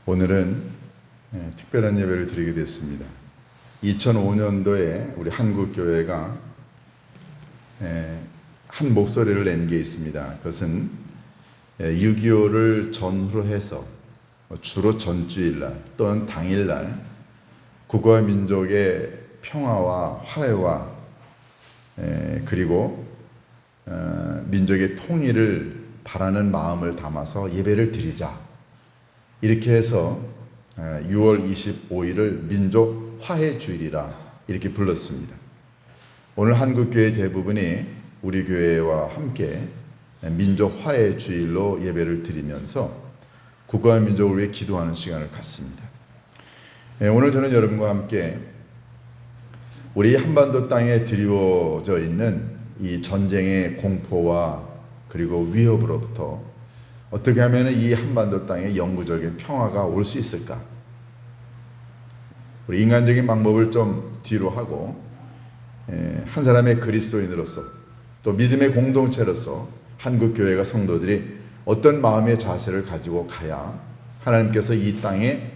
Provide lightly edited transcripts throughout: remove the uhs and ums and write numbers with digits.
오늘은 특별한 예배를 드리게 됐습니다. 2005년도에 우리 한국교회가 한 목소리를 낸 게 있습니다. 그것은 6.25를 전후로 해서 주로 전주일날 또는 당일날 국가와 민족의 평화와 화해와 그리고 민족의 통일을 바라는 마음을 담아서 예배를 드리자. 이렇게 해서 6월 25일을 민족 화해 주일이라 이렇게 불렀습니다. 오늘 한국교회 대부분이 우리 교회와 함께 민족 화해 주일로 예배를 드리면서 국가와 민족을 위해 기도하는 시간을 갖습니다. 오늘 저는 여러분과 함께 우리 한반도 땅에 드리워져 있는 이 전쟁의 공포와 그리고 위협으로부터 어떻게 하면 이 한반도 땅에 영구적인 평화가 올 수 있을까? 우리 인간적인 방법을 좀 뒤로 하고 한 사람의 그리스도인으로서 또 믿음의 공동체로서 한국교회가 성도들이 어떤 마음의 자세를 가지고 가야 하나님께서 이 땅에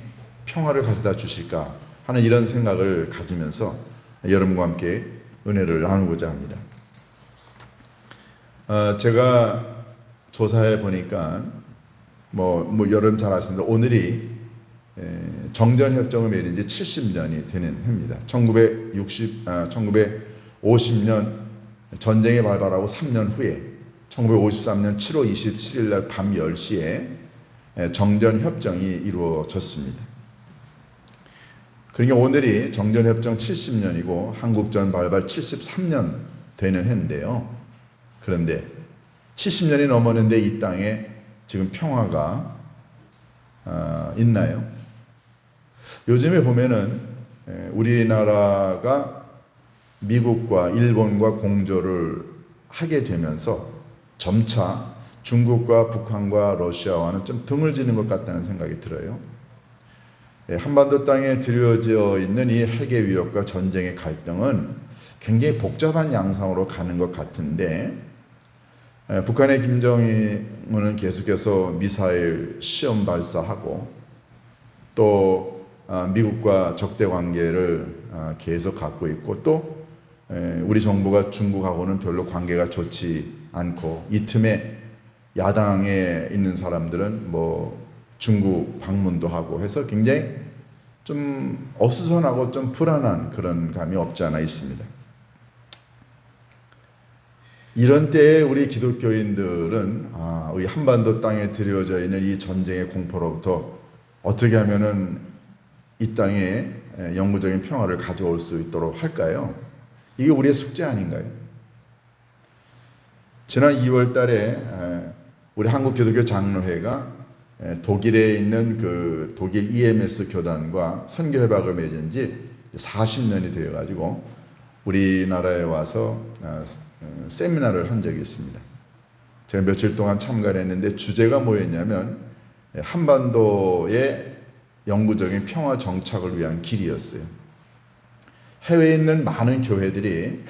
평화를 가져다 주실까 하는 이런 생각을 가지면서 여러분과 함께 은혜를 나누고자 합니다. 제가 조사해 보니까 여러분 잘 아시는데 오늘이 정전협정을 맺은 지 70년이 되는 해입니다. 1950년 전쟁이 발발하고 3년 후에 1953년 7월 27일 날 밤 10시에 정전협정이 이루어졌습니다. 그러니까 오늘이 정전협정 70년이고 한국전 발발 73년 되는 해인데요. 그런데 70년이 넘었는데 이 땅에 지금 평화가 있나요? 요즘에 보면은 우리나라가 미국과 일본과 공조를 하게 되면서 점차 중국과 북한과 러시아와는 좀 등을 지는 것 같다는 생각이 들어요. 한반도 땅에 드리워져 있는 이 핵의 위협과 전쟁의 갈등은 굉장히 복잡한 양상으로 가는 것 같은데 북한의 김정은은 계속해서 미사일 시험 발사하고 또 미국과 적대 관계를 계속 갖고 있고 또 우리 정부가 중국하고는 별로 관계가 좋지 않고 이 틈에 야당에 있는 사람들은 중국 방문도 하고 해서 굉장히 좀 어수선하고 좀 불안한 그런 감이 없지 않아 있습니다. 이런 때에 우리 기독교인들은 우리 한반도 땅에 드리워져 있는 이 전쟁의 공포로부터 어떻게 하면은 이 땅에 영구적인 평화를 가져올 수 있도록 할까요? 이게 우리의 숙제 아닌가요? 지난 2월 달에 우리 한국기독교 장로회가 독일에 있는 그 독일 EMS 교단과 선교협약을 맺은 지 40년이 되어가지고 우리나라에 와서 세미나를 한 적이 있습니다. 제가 며칠 동안 참가를 했는데 주제가 뭐였냐면 한반도의 영구적인 평화 정착을 위한 길이었어요. 해외에 있는 많은 교회들이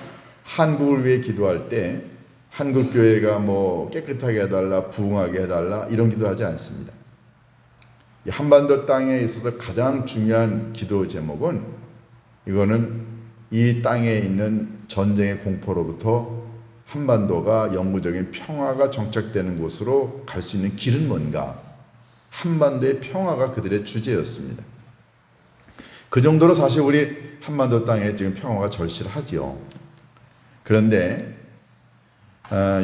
한국을 위해 기도할 때 한국 교회가 깨끗하게 해달라, 부흥하게 해달라 이런 기도하지 않습니다. 이 한반도 땅에 있어서 가장 중요한 기도 제목은 이거는 이 땅에 있는 전쟁의 공포로부터 한반도가 영구적인 평화가 정착되는 곳으로 갈 수 있는 길은 뭔가? 한반도의 평화가 그들의 주제였습니다. 그 정도로 사실 우리 한반도 땅에 지금 평화가 절실하지요. 그런데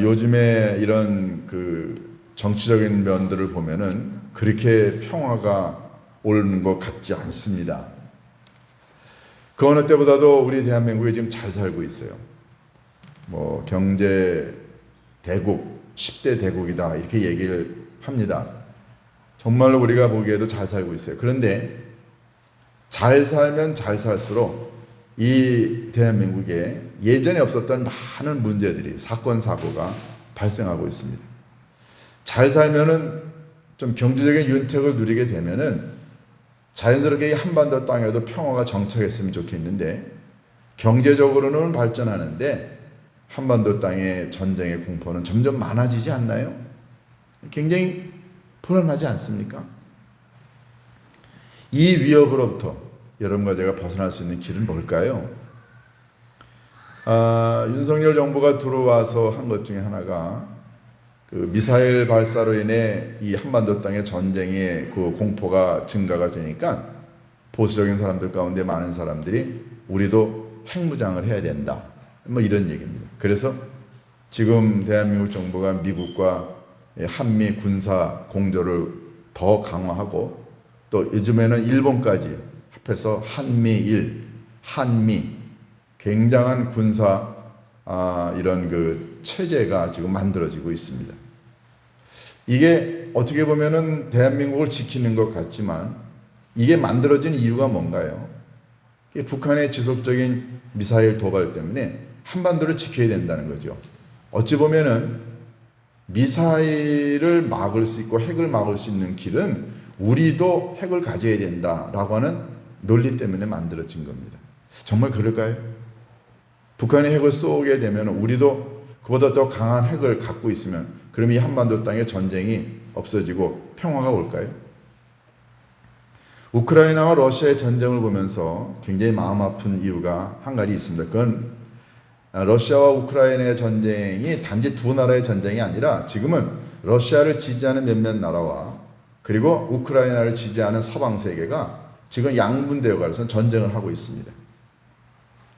요즘에 이런 그 정치적인 면들을 보면은 그렇게 평화가 오는 것 같지 않습니다. 그 어느 때보다도 우리 대한민국이 지금 잘 살고 있어요. 경제 대국, 10대 대국이다 이렇게 얘기를 합니다. 정말로 우리가 보기에도 잘 살고 있어요. 그런데 잘 살면 잘 살수록 이 대한민국에 예전에 없었던 많은 문제들이 사건 사고가 발생하고 있습니다. 잘 살면은 좀 경제적인 윤택을 누리게 되면은 자연스럽게 이 한반도 땅에도 평화가 정착했으면 좋겠는데 경제적으로는 발전하는데 한반도 땅의 전쟁의 공포는 점점 많아지지 않나요? 굉장히 불안하지 않습니까? 이 위협으로부터 여러분과 제가 벗어날 수 있는 길은 뭘까요? 윤석열 정부가 들어와서 한 것 중에 하나가 그 미사일 발사로 인해 이 한반도 땅의 전쟁의 그 공포가 증가가 되니까 보수적인 사람들 가운데 많은 사람들이 우리도 핵무장을 해야 된다. 뭐 이런 얘기입니다. 그래서 지금 대한민국 정부가 미국과 한미 군사 공조를 더 강화하고 또 요즘에는 일본까지 합해서 한미 굉장한 군사 이런 그 체제가 지금 만들어지고 있습니다. 이게 어떻게 보면은 대한민국을 지키는 것 같지만 이게 만들어진 이유가 뭔가요? 북한의 지속적인 미사일 도발 때문에 한반도를 지켜야 된다는 거죠. 어찌 보면은 미사일을 막을 수 있고 핵을 막을 수 있는 길은 우리도 핵을 가져야 된다라고 하는 논리 때문에 만들어진 겁니다. 정말 그럴까요? 북한이 핵을 쏘게 되면 우리도 그보다 더 강한 핵을 갖고 있으면 그럼 이 한반도 땅에 전쟁이 없어지고 평화가 올까요? 우크라이나와 러시아의 전쟁을 보면서 굉장히 마음 아픈 이유가 한 가지 있습니다. 그건 러시아와 우크라이나의 전쟁이 단지 두 나라의 전쟁이 아니라 지금은 러시아를 지지하는 몇몇 나라와 그리고 우크라이나를 지지하는 서방 세계가 지금 양분되어 가서 전쟁을 하고 있습니다.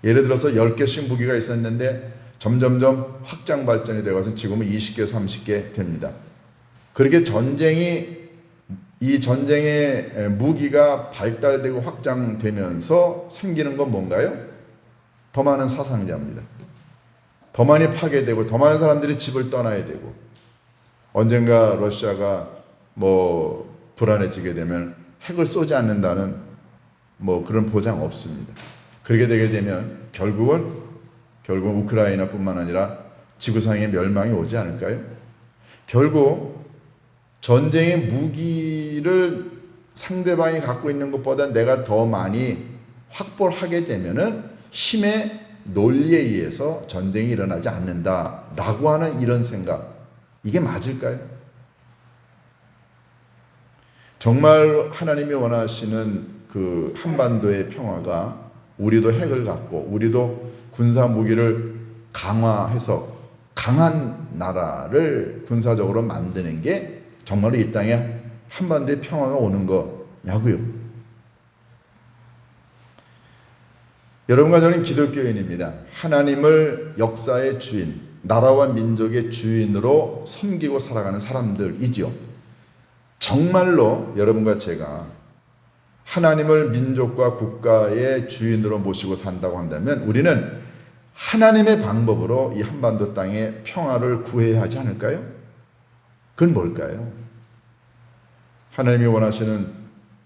예를 들어서 10개씩 무기가 있었는데 점점점 확장 발전이 되어서 지금은 20개, 30개 됩니다. 그렇게 이 전쟁의 무기가 발달되고 확장되면서 생기는 건 뭔가요? 더 많은 사상자입니다. 더 많이 파괴되고 더 많은 사람들이 집을 떠나야 되고 언젠가 러시아가 불안해지게 되면 핵을 쏘지 않는다는 그런 보장 없습니다. 그렇게 되게 되면 결국은 우크라이나뿐만 아니라 지구상의 멸망이 오지 않을까요? 결국 전쟁의 무기를 상대방이 갖고 있는 것보다 내가 더 많이 확보를 하게 되면은 힘의 논리에 의해서 전쟁이 일어나지 않는다라고 하는 이런 생각, 이게 맞을까요? 정말 하나님이 원하시는 그 한반도의 평화가 우리도 핵을 갖고 우리도 군사 무기를 강화해서 강한 나라를 군사적으로 만드는 게 정말로 이 땅에 한반도의 평화가 오는 거냐고요. 여러분과 저는 기독교인입니다. 하나님을 역사의 주인, 나라와 민족의 주인으로 섬기고 살아가는 사람들이지요. 정말로 여러분과 제가 하나님을 민족과 국가의 주인으로 모시고 산다고 한다면 우리는 하나님의 방법으로 이 한반도 땅의 평화를 구해야 하지 않을까요? 그건 뭘까요? 하나님이 원하시는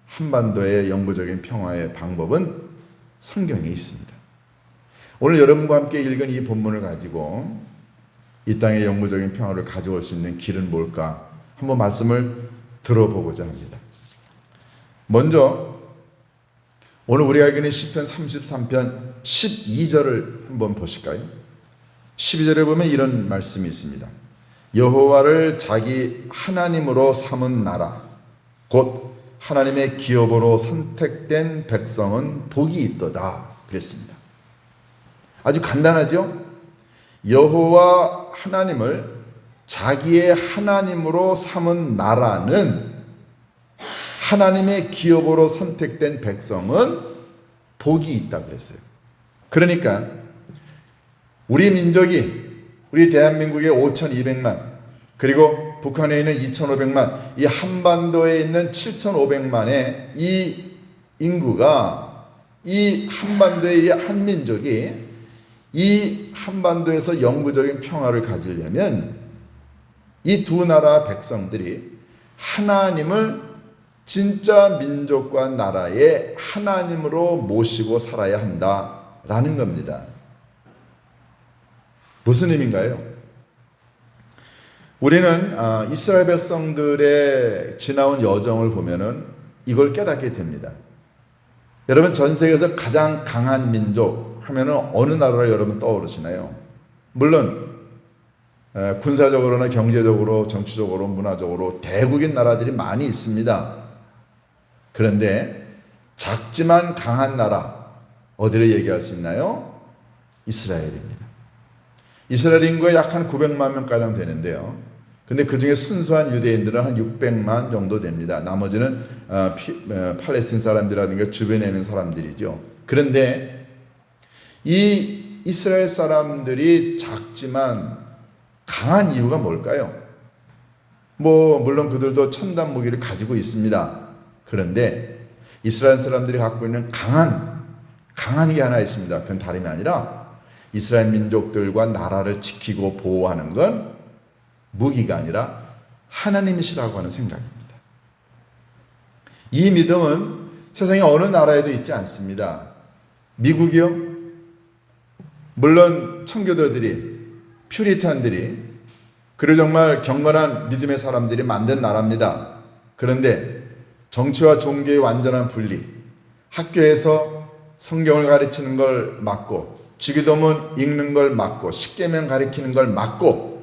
한반도의 영구적인 평화의 방법은 성경에 있습니다. 오늘 여러분과 함께 읽은 이 본문을 가지고 이 땅의 영구적인 평화를 가져올 수 있는 길은 뭘까? 한번 말씀을 들어보고자 합니다. 먼저 오늘 우리가 읽는 시편 33편 12절을 한번 보실까요? 12절에 보면 이런 말씀이 있습니다. 여호와를 자기 하나님으로 삼은 나라 곧 하나님의 기업으로 선택된 백성은 복이 있도다 그랬습니다. 아주 간단하죠? 여호와 하나님을 자기의 하나님으로 삼은 나라는 하나님의 기업으로 선택된 백성은 복이 있다 그랬어요. 그러니까 우리 민족이 우리 대한민국의 5,200만 그리고 북한에 있는 2,500만 이 한반도에 있는 7,500만의 이 인구가 이 한반도의 한민족이 이 한반도에서 영구적인 평화를 가지려면 이 두 나라 백성들이 하나님을 진짜 민족과 나라의 하나님으로 모시고 살아야 한다라는 겁니다. 무슨 의미인가요? 우리는 이스라엘 백성들의 지나온 여정을 보면은 이걸 깨닫게 됩니다. 여러분 전 세계에서 가장 강한 민족 하면은 어느 나라를 여러분 떠오르시나요? 물론 군사적으로나 경제적으로 정치적으로 문화적으로 대국인 나라들이 많이 있습니다. 그런데 작지만 강한 나라, 어디를 얘기할 수 있나요? 이스라엘입니다. 이스라엘 인구가 약 한 900만 명가량 되는데요. 근데 그 중에 순수한 유대인들은 한 600만 정도 됩니다. 나머지는 팔레스틴 사람들이라든가 주변에 있는 사람들이죠. 그런데 이 이스라엘 사람들이 작지만 강한 이유가 뭘까요? 물론 그들도 첨단 무기를 가지고 있습니다. 그런데 이스라엘 사람들이 갖고 있는 강한 게 하나 있습니다. 그건 다름이 아니라 이스라엘 민족들과 나라를 지키고 보호하는 건 무기가 아니라 하나님이시라고 하는 생각입니다. 이 믿음은 세상의 어느 나라에도 있지 않습니다. 미국이요? 물론 청교도들이, 퓨리탄들이, 그리고 정말 경건한 믿음의 사람들이 만든 나라입니다. 그런데 정치와 종교의 완전한 분리, 학교에서 성경을 가르치는 걸 막고, 주기도문 읽는 걸 막고, 십계명 가르치는 걸 막고,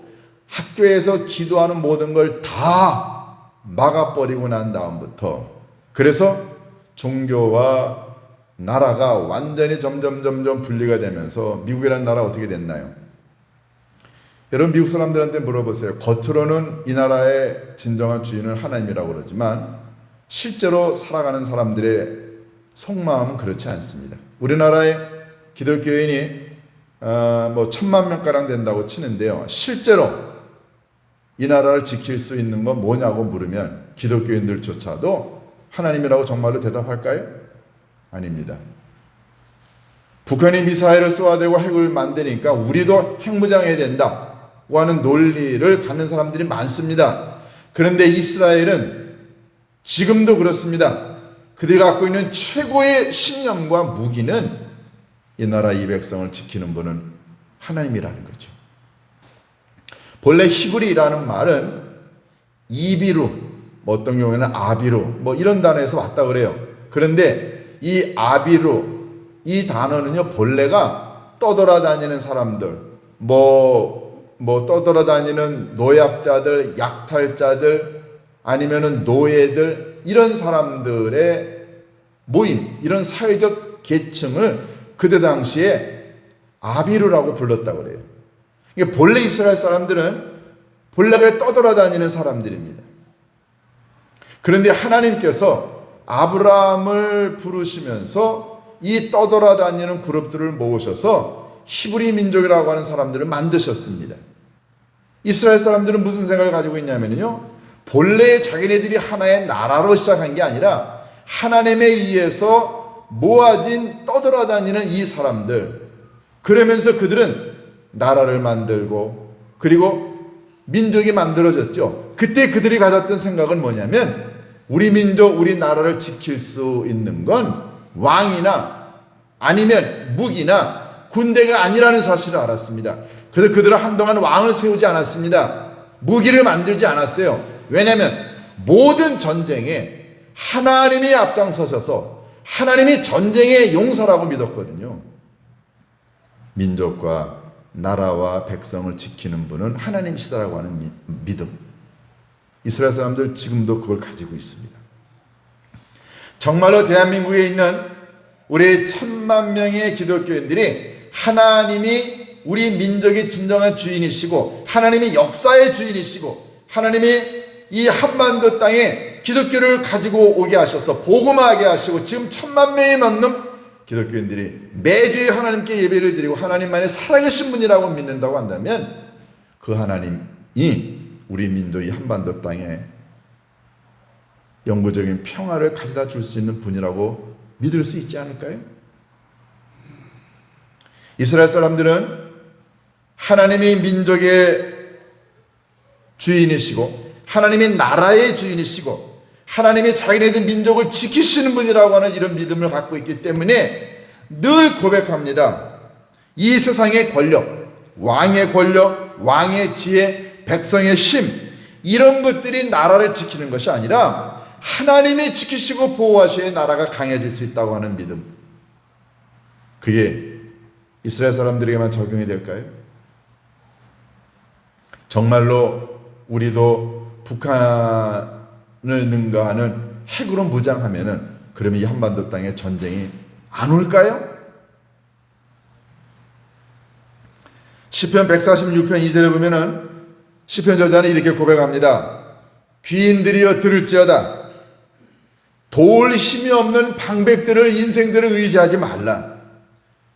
학교에서 기도하는 모든 걸 다 막아버리고 난 다음부터, 그래서 종교와 나라가 완전히 점점 분리가 되면서 미국이라는 나라 어떻게 됐나요? 여러분, 미국 사람들한테 물어보세요. 겉으로는 이 나라의 진정한 주인은 하나님이라고 그러지만 실제로 살아가는 사람들의 속마음은 그렇지 않습니다. 우리나라의 기독교인이 1000만 명가량 된다고 치는데요. 실제로 이 나라를 지킬 수 있는 건 뭐냐고 물으면 기독교인들조차도 하나님이라고 정말로 대답할까요? 아닙니다. 북한이 미사일을 쏘아대고 핵을 만드니까 우리도 핵무장해야 된다고 하는 논리를 갖는 사람들이 많습니다. 그런데 이스라엘은 지금도 그렇습니다. 그들이 갖고 있는 최고의 신념과 무기는 이 나라 이 백성을 지키는 분은 하나님이라는 거죠. 본래 히브리라는 말은 이비루, 어떤 경우에는 아비루, 이런 단어에서 왔다 그래요. 그런데 이 아비루, 이 단어는요, 본래가 떠돌아다니는 사람들, 떠돌아다니는 노약자들, 약탈자들, 아니면은 노예들, 이런 사람들의 모임, 이런 사회적 계층을 그때 당시에 아비루라고 불렀다고 그래요. 그러니까 본래 이스라엘 사람들은 본래 떠돌아다니는 사람들입니다. 그런데 하나님께서 아브라함을 부르시면서 이 떠돌아다니는 그룹들을 모으셔서 히브리 민족이라고 하는 사람들을 만드셨습니다. 이스라엘 사람들은 무슨 생각을 가지고 있냐면요, 본래 자기네들이 하나의 나라로 시작한 게 아니라 하나님에 의해서 모아진 떠돌아다니는 이 사람들, 그러면서 그들은 나라를 만들고 그리고 민족이 만들어졌죠. 그때 그들이 가졌던 생각은 뭐냐면 우리 민족, 우리 나라를 지킬 수 있는 건 왕이나 아니면 무기나 군대가 아니라는 사실을 알았습니다. 그래서 그들은 한동안 왕을 세우지 않았습니다. 무기를 만들지 않았어요. 왜냐하면 모든 전쟁에 하나님이 앞장서셔서 하나님이 전쟁의 용사라고 믿었거든요. 민족과 나라와 백성을 지키는 분은 하나님이시다라고 하는 믿음. 이스라엘 사람들 지금도 그걸 가지고 있습니다. 정말로 대한민국에 있는 우리 1000만 명의 기독교인들이 하나님이 우리 민족의 진정한 주인이시고 하나님이 역사의 주인이시고 하나님이 이 한반도 땅에 기독교를 가지고 오게 하셔서 복음하게 하시고 지금 1000만 명이 넘는 기독교인들이 매주에 하나님께 예배를 드리고 하나님만의 살아계신 분이라고 믿는다고 한다면 그 하나님이 우리 민족이 한반도 땅에 영구적인 평화를 가져다 줄 수 있는 분이라고 믿을 수 있지 않을까요? 이스라엘 사람들은 하나님이 민족의 주인이시고 하나님이 나라의 주인이시고 하나님이 자기네들 민족을 지키시는 분이라고 하는 이런 믿음을 갖고 있기 때문에 늘 고백합니다. 이 세상의 권력, 왕의 권력, 왕의 지혜, 백성의 힘, 이런 것들이 나라를 지키는 것이 아니라 하나님이 지키시고 보호하셔야 나라가 강해질 수 있다고 하는 믿음. 그게 이스라엘 사람들에게만 적용이 될까요? 정말로 우리도 북한을 능가하는 핵으로 무장하면은 그러면 이 한반도 땅에 전쟁이 안 올까요? 시편 146편 2절에 보면은 시편 저자는 이렇게 고백합니다. 귀인들이여 들을지어다. 도울 힘이 없는 방백들을 인생들을 의지하지 말라.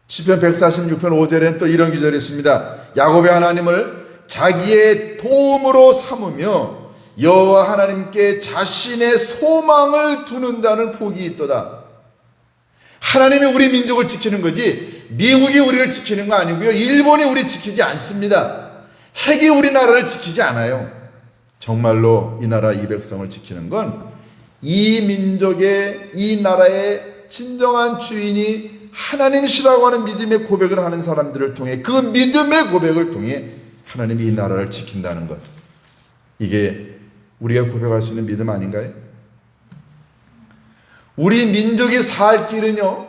시편 146편 5절에는 또 이런 기절이 있습니다. 야곱의 하나님을 자기의 도움으로 삼으며 여호와 하나님께 자신의 소망을 두는다는 복이 있도다. 하나님이 우리 민족을 지키는 거지 미국이 우리를 지키는 거 아니고요. 일본이 우리 지키지 않습니다. 핵이 우리나라를 지키지 않아요. 정말로 이 나라 이 백성을 지키는 건 이 민족의 이 나라의 진정한 주인이 하나님이시라고 하는 믿음의 고백을 하는 사람들을 통해 그 믿음의 고백을 통해 하나님이 이 나라를 지킨다는 것. 이게 우리가 고백할 수 있는 믿음 아닌가요? 우리 민족이 살 길은요,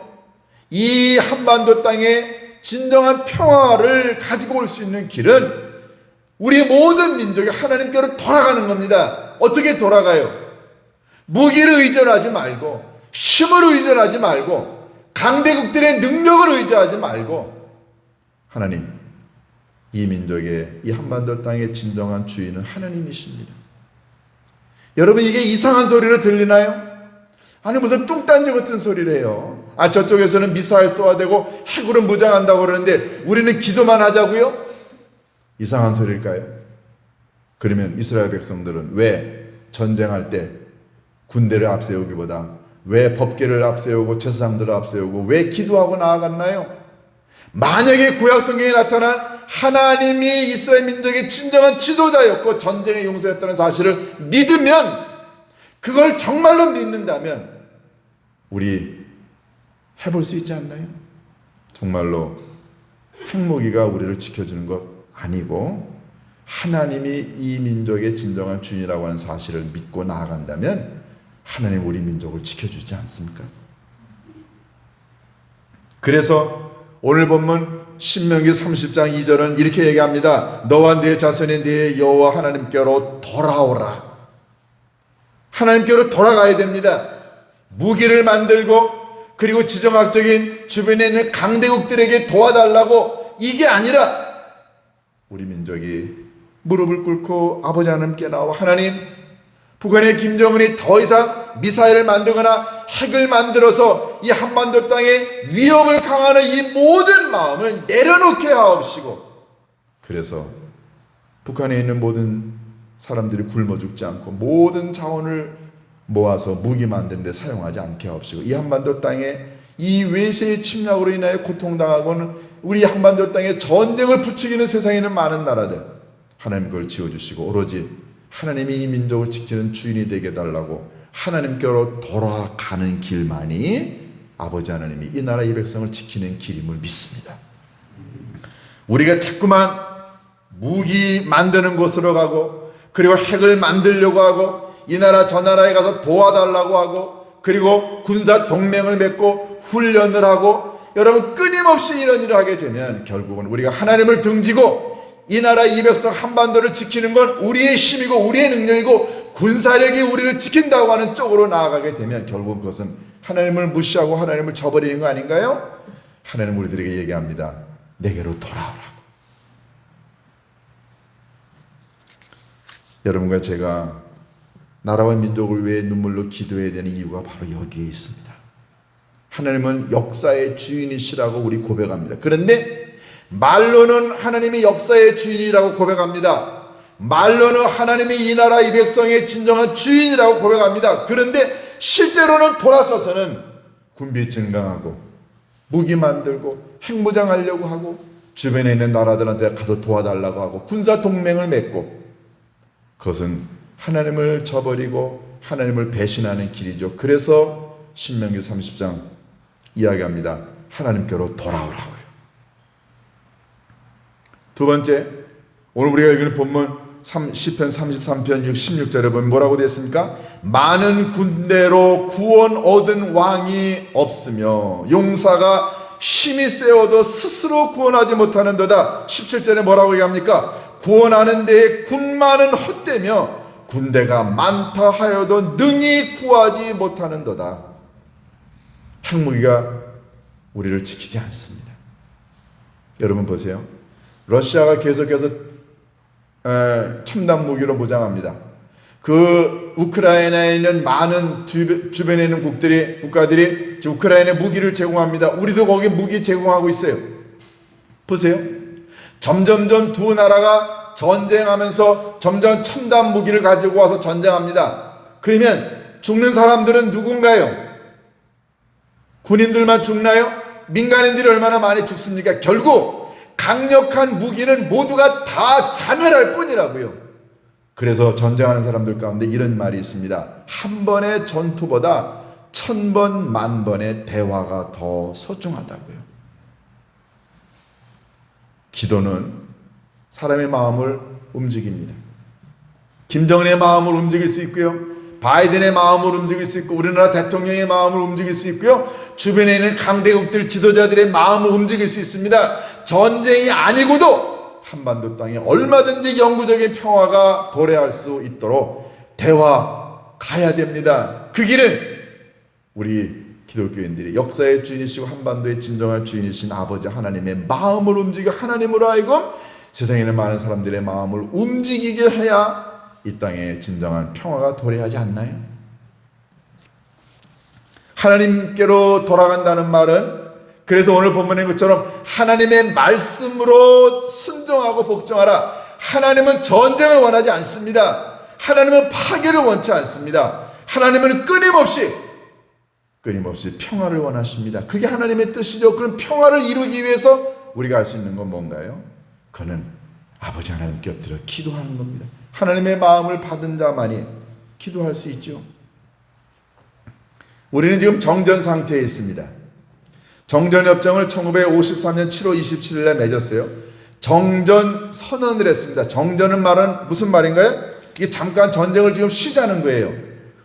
이 한반도 땅에 진정한 평화를 가지고 올 수 있는 길은 우리 모든 민족이 하나님께로 돌아가는 겁니다. 어떻게 돌아가요? 무기를 의존하지 말고, 힘을 의존하지 말고, 강대국들의 능력을 의존하지 말고, 하나님, 이 민족의 이 한반도 땅의 진정한 주인은 하나님이십니다. 여러분, 이게 이상한 소리로 들리나요? 아니 무슨 뚱딴지 같은 소리를 해요. 저쪽에서는 미사일 쏘아대고 핵으로 무장한다고 그러는데 우리는 기도만 하자고요? 이상한 소리일까요? 그러면 이스라엘 백성들은 왜 전쟁할 때 군대를 앞세우기보다 왜 법궤를 앞세우고 제사장들을 앞세우고 왜 기도하고 나아갔나요? 만약에 구약 성경에 나타난 하나님이 이스라엘 민족의 진정한 지도자였고 전쟁의 용사였다는 사실을 믿으면, 그걸 정말로 믿는다면 우리 해볼 수 있지 않나요? 정말로 핵무기가 우리를 지켜주는 것 아니고 하나님이 이 민족의 진정한 주인이라고 하는 사실을 믿고 나아간다면 하나님 우리 민족을 지켜주지 않습니까? 그래서 오늘 본문 신명기 30장 2절은 이렇게 얘기합니다. 너와 네 자손이 네 여호와 하나님께로 돌아오라. 하나님께로 돌아가야 됩니다. 무기를 만들고 그리고 지정학적인 주변에 있는 강대국들에게 도와달라고 이게 아니라 우리 민족이 무릎을 꿇고 아버지 하나님께 나와 하나님, 북한의 김정은이 더 이상 미사일을 만들거나 핵을 만들어서 이 한반도 땅에 위협을 강화하는 이 모든 마음을 내려놓게 하옵시고, 그래서 북한에 있는 모든 사람들이 굶어 죽지 않고 모든 자원을 모아서 무기 만드는 데 사용하지 않게 하옵시고, 이 한반도 땅에 이 외세의 침략으로 인하여 고통당하고는 우리 한반도 땅에 전쟁을 부추기는 세상에 있는 많은 나라들, 하나님 그걸 지어주시고 오로지 하나님이 이 민족을 지키는 주인이 되게 해달라고 하나님께로 돌아가는 길만이 아버지 하나님이 이 나라 이 백성을 지키는 길임을 믿습니다. 우리가 자꾸만 무기 만드는 곳으로 가고 그리고 핵을 만들려고 하고 이 나라 저 나라에 가서 도와달라고 하고 그리고 군사 동맹을 맺고 훈련을 하고, 여러분 끊임없이 이런 일을 하게 되면 결국은 우리가 하나님을 등지고 이 나라 이 백성 한반도를 지키는 건 우리의 힘이고 우리의 능력이고 군사력이 우리를 지킨다고 하는 쪽으로 나아가게 되면 결국 그것은 하나님을 무시하고 하나님을 저버리는 거 아닌가요? 하나님 우리들에게 얘기합니다. 내게로 돌아오라고. 여러분과 제가 나라와 민족을 위해 눈물로 기도해야 되는 이유가 바로 여기에 있습니다. 하나님은 역사의 주인이시라고 우리 고백합니다. 그런데 말로는 하나님이 역사의 주인이라고 고백합니다. 말로는 하나님이 이 나라 이 백성의 진정한 주인이라고 고백합니다. 그런데 실제로는 돌아서서는 군비 증강하고 무기 만들고 핵무장하려고 하고 주변에 있는 나라들한테 가서 도와달라고 하고 군사 동맹을 맺고, 그것은 하나님을 저버리고 하나님을 배신하는 길이죠. 그래서 신명기 30장 이야기합니다. 하나님께로 돌아오라고요. 두 번째, 오늘 우리가 읽는 본문 시편 33편 16절에 보면 뭐라고 되어 있습니까? 많은 군대로 구원 얻은 왕이 없으며 용사가 힘이 세어도 스스로 구원하지 못하는도다. 17절에 뭐라고 얘기합니까? 구원하는 데에 군마는 헛되며 군대가 많다 하여도 능히 구하지 못하는도다. 핵무기가 우리를 지키지 않습니다. 여러분 보세요. 러시아가 계속해서 첨단 무기로 무장합니다. 그 우크라이나에 있는 많은 주변에 있는 국가들이 우크라이나에 무기를 제공합니다. 우리도 거기 무기 제공하고 있어요. 보세요. 점점점 두 나라가 전쟁하면서 점점 첨단 무기를 가지고 와서 전쟁합니다. 그러면 죽는 사람들은 누군가요? 군인들만 죽나요? 민간인들이 얼마나 많이 죽습니까? 결국 강력한 무기는 모두가 다 자멸할 뿐이라고요. 그래서 전쟁하는 사람들 가운데 이런 말이 있습니다. 한 번의 전투보다 1000번, 10,000번의 대화가 더 소중하다고요. 기도는 사람의 마음을 움직입니다. 김정은의 마음을 움직일 수 있고요. 바이든의 마음을 움직일 수 있고, 우리나라 대통령의 마음을 움직일 수 있고요. 주변에 있는 강대국들 지도자들의 마음을 움직일 수 있습니다. 전쟁이 아니고도 한반도 땅에 얼마든지 영구적인 평화가 도래할 수 있도록 대화 가야 됩니다. 그 길은 우리 기독교인들이 역사의 주인이시고 한반도의 진정한 주인이신 아버지 하나님의 마음을 움직여 하나님으로 하여금 세상에 있는 많은 사람들의 마음을 움직이게 해야 이 땅에 진정한 평화가 도래하지 않나요? 하나님께로 돌아간다는 말은, 그래서 오늘 본문의 것처럼 하나님의 말씀으로 순종하고 복종하라. 하나님은 전쟁을 원하지 않습니다. 하나님은 파괴를 원치 않습니다. 하나님은 끊임없이 평화를 원하십니다. 그게 하나님의 뜻이죠. 그럼 평화를 이루기 위해서 우리가 할 수 있는 건 뭔가요? 그는 아버지 하나님께 엎드려 기도하는 겁니다. 하나님의 마음을 받은 자만이 기도할 수 있죠. 우리는 지금 정전 상태에 있습니다. 정전협정을 1953년 7월 27일에 맺었어요. 정전 선언을 했습니다. 정전은 말은 무슨 말인가요? 이게 잠깐 전쟁을 지금 쉬자는 거예요.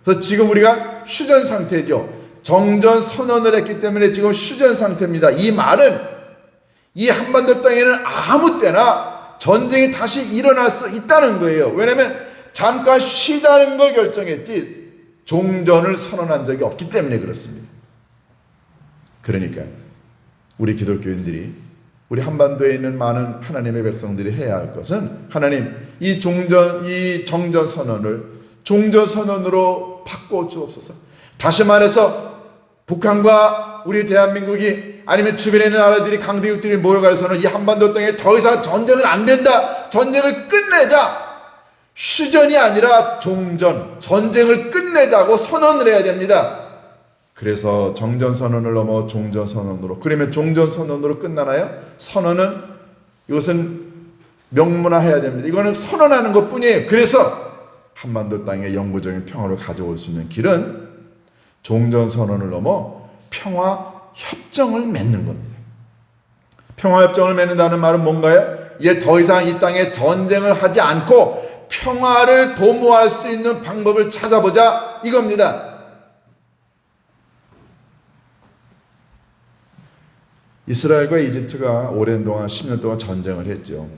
그래서 지금 우리가 휴전 상태죠. 정전 선언을 했기 때문에 지금 휴전 상태입니다. 이 말은 이 한반도 땅에는 아무 때나 전쟁이 다시 일어날 수 있다는 거예요. 왜냐하면 잠깐 쉬자는 걸 결정했지 종전을 선언한 적이 없기 때문에 그렇습니다. 그러니까 우리 기독교인들이, 우리 한반도에 있는 많은 하나님의 백성들이 해야 할 것은, 하나님 이 정전 선언을 종전 선언으로 바꿔 주옵소서. 다시 말해서 북한과 우리 대한민국이, 아니면 주변에 있는 나라들이, 강대국들이 모여가서는 이 한반도 땅에 더 이상 전쟁은 안 된다, 전쟁을 끝내자, 휴전이 아니라 종전, 전쟁을 끝내자고 선언을 해야 됩니다. 그래서 정전선언을 넘어 종전선언으로, 그러면 종전선언으로 끝나나요? 선언은, 이것은 명문화해야 됩니다. 이거는 선언하는 것 뿐이에요. 그래서 한반도 땅에 영구적인 평화를 가져올 수 있는 길은 종전선언을 넘어 평화협정을 맺는 겁니다. 평화협정을 맺는다는 말은 뭔가요? 이제 더 이상 이 땅에 전쟁을 하지 않고 평화를 도모할 수 있는 방법을 찾아보자, 이겁니다. 이스라엘과 이집트가 오랜 동안 10년 동안 전쟁을 했죠.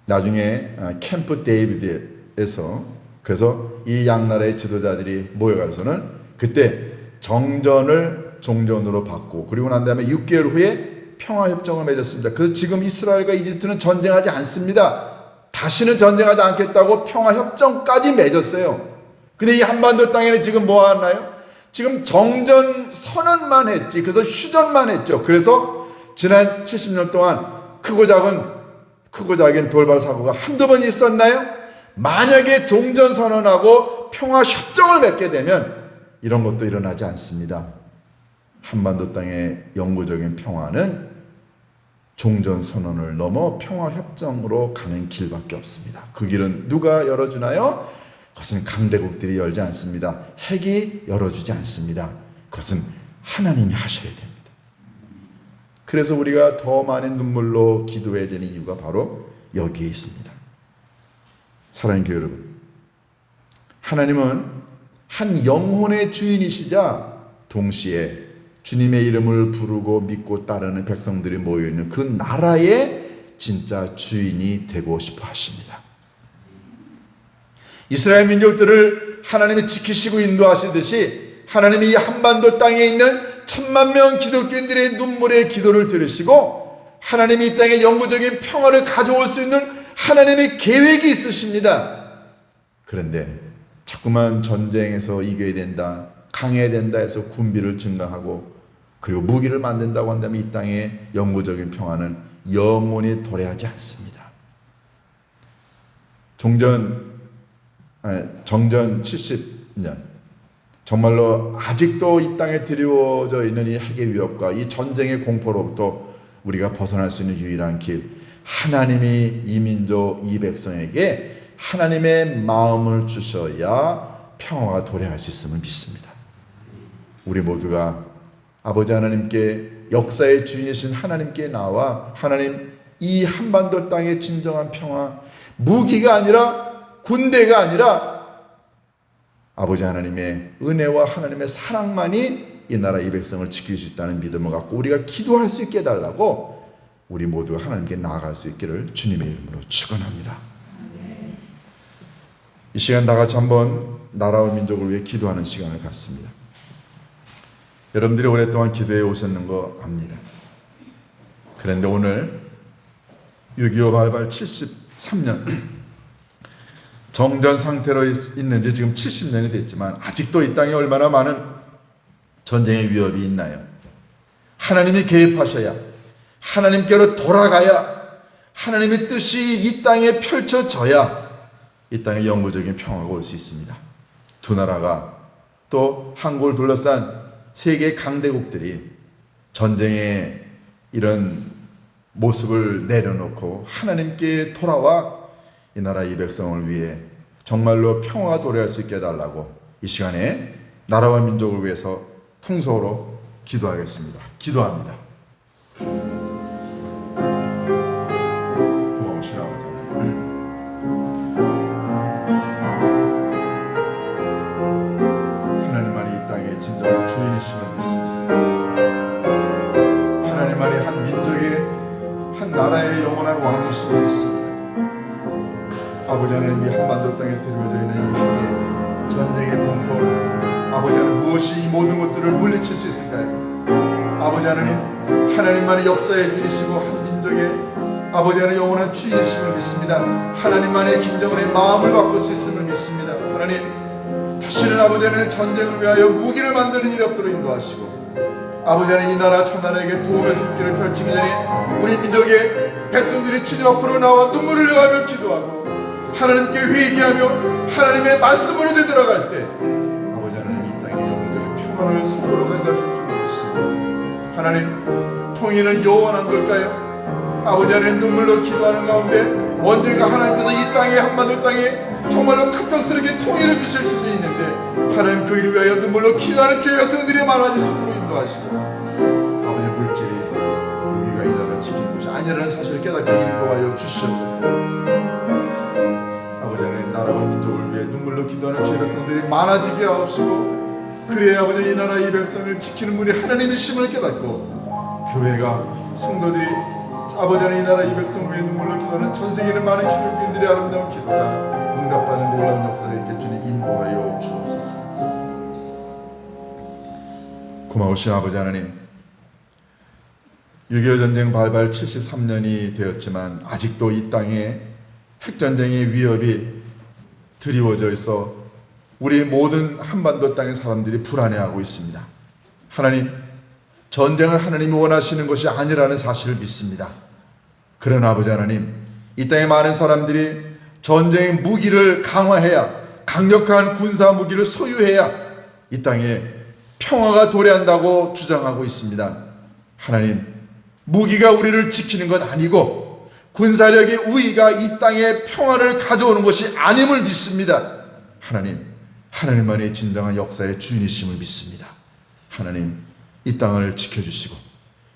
나중에 캠프 데이비드에서, 그래서 이 양나라의 지도자들이 모여가서는 그때 정전을 종전으로 바꾸고, 그리고 난 다음에 6개월 후에 평화협정을 맺었습니다. 그래서 지금 이스라엘과 이집트는 전쟁하지 않습니다. 다시는 전쟁하지 않겠다고 평화협정까지 맺었어요. 근데 이 한반도 땅에는 지금 뭐 하나요? 지금 정전 선언만 했지, 그래서 휴전만 했죠. 그래서 지난 70년 동안 크고 작은 돌발 사고가 한두 번 있었나요? 만약에 종전 선언하고 평화 협정을 맺게 되면 이런 것도 일어나지 않습니다. 한반도 땅의 영구적인 평화는 종전 선언을 넘어 평화 협정으로 가는 길밖에 없습니다. 그 길은 누가 열어주나요? 그것은 강대국들이 열지 않습니다. 핵이 열어주지 않습니다. 그것은 하나님이 하셔야 됩니다. 그래서 우리가 더 많은 눈물로 기도해야 되는 이유가 바로 여기에 있습니다. 사랑하는 교회 여러분, 하나님은 한 영혼의 주인이시자 동시에 주님의 이름을 부르고 믿고 따르는 백성들이 모여있는 그 나라의 진짜 주인이 되고 싶어 하십니다. 이스라엘 민족들을 하나님이 지키시고 인도하시듯이 하나님이 이 한반도 땅에 있는 1000만 기독교인들의 눈물의 기도를 들으시고 하나님이 이 땅에 영구적인 평화를 가져올 수 있는 하나님의 계획이 있으십니다. 그런데 자꾸만 전쟁에서 이겨야 된다, 강해야 된다 해서 군비를 증강하고 그리고 무기를 만든다고 한다면 이 땅의 영구적인 평화는 영원히 도래하지 않습니다. 정전 70년 정말로 아직도 이 땅에 드리워져 있는 이 핵의 위협과 이 전쟁의 공포로부터 우리가 벗어날 수 있는 유일한 길, 하나님이 이 민족 이 백성에게 하나님의 마음을 주셔야 평화가 도래할 수 있음을 믿습니다. 우리 모두가 아버지 하나님께, 역사의 주인이신 하나님께 나와 하나님, 이 한반도 땅의 진정한 평화, 무기가 아니라 군대가 아니라 아버지 하나님의 은혜와 하나님의 사랑만이 이 나라 이 백성을 지킬 수 있다는 믿음을 갖고 우리가 기도할 수 있게 해달라고 우리 모두가 하나님께 나아갈 수 있기를 주님의 이름으로 축원합니다. 이 시간 다 같이 한번 나라와 민족을 위해 기도하는 시간을 갖습니다. 여러분들이 오랫동안 기도해 오셨는 거 압니다. 그런데 오늘 6.25 발발 73년 정전 상태로 있는지 지금 70년이 됐지만 아직도 이 땅에 얼마나 많은 전쟁의 위협이 있나요? 하나님이 개입하셔야, 하나님께로 돌아가야, 하나님의 뜻이 이 땅에 펼쳐져야 이 땅에 영구적인 평화가 올 수 있습니다. 두 나라가 또 한국을 둘러싼 세계 강대국들이 전쟁의 이런 모습을 내려놓고 하나님께 돌아와 이 나라 이 백성을 위해 정말로 평화가 도래할 수 있게 해달라고 이 시간에 나라와 민족을 위해서 통성으로 기도하겠습니다. 기도합니다. 고마우신 아버지, 하나님만이 이 땅의 진정한 주인이심을 믿습니다. 하나님만이 한 민족의, 한 나라의 영원한 왕이심을 믿습니다. 아버지 하나님이 한반도 땅에 드리워져 있는 이 핵의 전쟁의 공포, 아버지 하나님 무엇이 이 모든 것들을 물리칠 수 있을까요? 아버지 하나님, 하나님만이 역사의 주인이시고 한 민족의 아버지 하나님 영원한 주인이심을 믿습니다. 하나님만의 김정은의 마음을 바꿀 수 있음을 믿습니다. 하나님, 다시는 아버지 하나님 전쟁을 위하여 무기를 만드는 일이 없도록 인도하시고 아버지 하나님 이 나라 천하에게 도움의 손길을 펼치기 전에 우리 민족의 백성들이 주님 앞으로 나와 눈물을 흘려가며 기도하고 하나님께 회개하며 하나님의 말씀으로 되돌아갈 때 아버지 하나님 이 땅에 영적인 평화를 선물로 가져다 줄 줄 믿습니다. 하나님, 통일은 영원한 걸까요? 아버지 하나님, 눈물로 기도하는 가운데 언젠가 하나님께서 이 땅에 한반도 땅에 정말로 갑작스럽게 통일을 주실 수도 있는데 하나님 그 일을 위하여 눈물로 기도하는 주의 백성들이 많아질 수 있도록 인도하시고 아버지 물질이 우리가 이 나라를 지키는 것이 아니라는 사실을 깨닫게 인도하여 주시옵소서. 아버지 하나님, 나라와 민족을 위해 눈물로 기도하는 주의 백성들이 많아지게 하옵시고 그래야 아버지 이 나라 이 백성을 지키는 분이 하나님이심을 깨닫고 교회가, 성도들이 아버지 하나님 이 나라 이 백성 위에 눈물로 기도하는 전세계 있는 많은 기독교인들의 아름다운 기도가 응답하는 놀라운 역사를 있게 주님 인도하여 주옵소서. 고마우신 아버지 하나님, 6.25 전쟁 발발 73년이 되었지만 아직도 이 땅에 핵전쟁의 위협이 드리워져 있어 우리 모든 한반도 땅의 사람들이 불안해하고 있습니다. 하나님, 전쟁을 하나님이 원하시는 것이 아니라는 사실을 믿습니다. 그러나 아버지 하나님, 이 땅의 많은 사람들이 전쟁의 무기를 강화해야, 강력한 군사 무기를 소유해야 이 땅에 평화가 도래한다고 주장하고 있습니다. 하나님, 무기가 우리를 지키는 것 아니고 군사력의 우위가 이 땅에 평화를 가져오는 것이 아님을 믿습니다. 하나님, 하나님만의 진정한 역사의 주인이심을 믿습니다. 하나님, 이 땅을 지켜주시고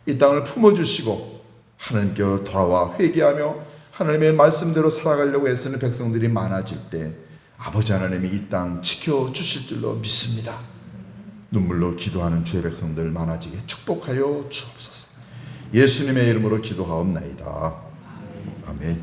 이 땅을 품어주시고 하나님께로 돌아와 회개하며 하나님의 말씀대로 살아가려고 애쓰는 백성들이 많아질 때 아버지 하나님이 이 땅 지켜주실 줄로 믿습니다. 눈물로 기도하는 주의 백성들 많아지게 축복하여 주옵소서. 예수님의 이름으로 기도하옵나이다. 아멘.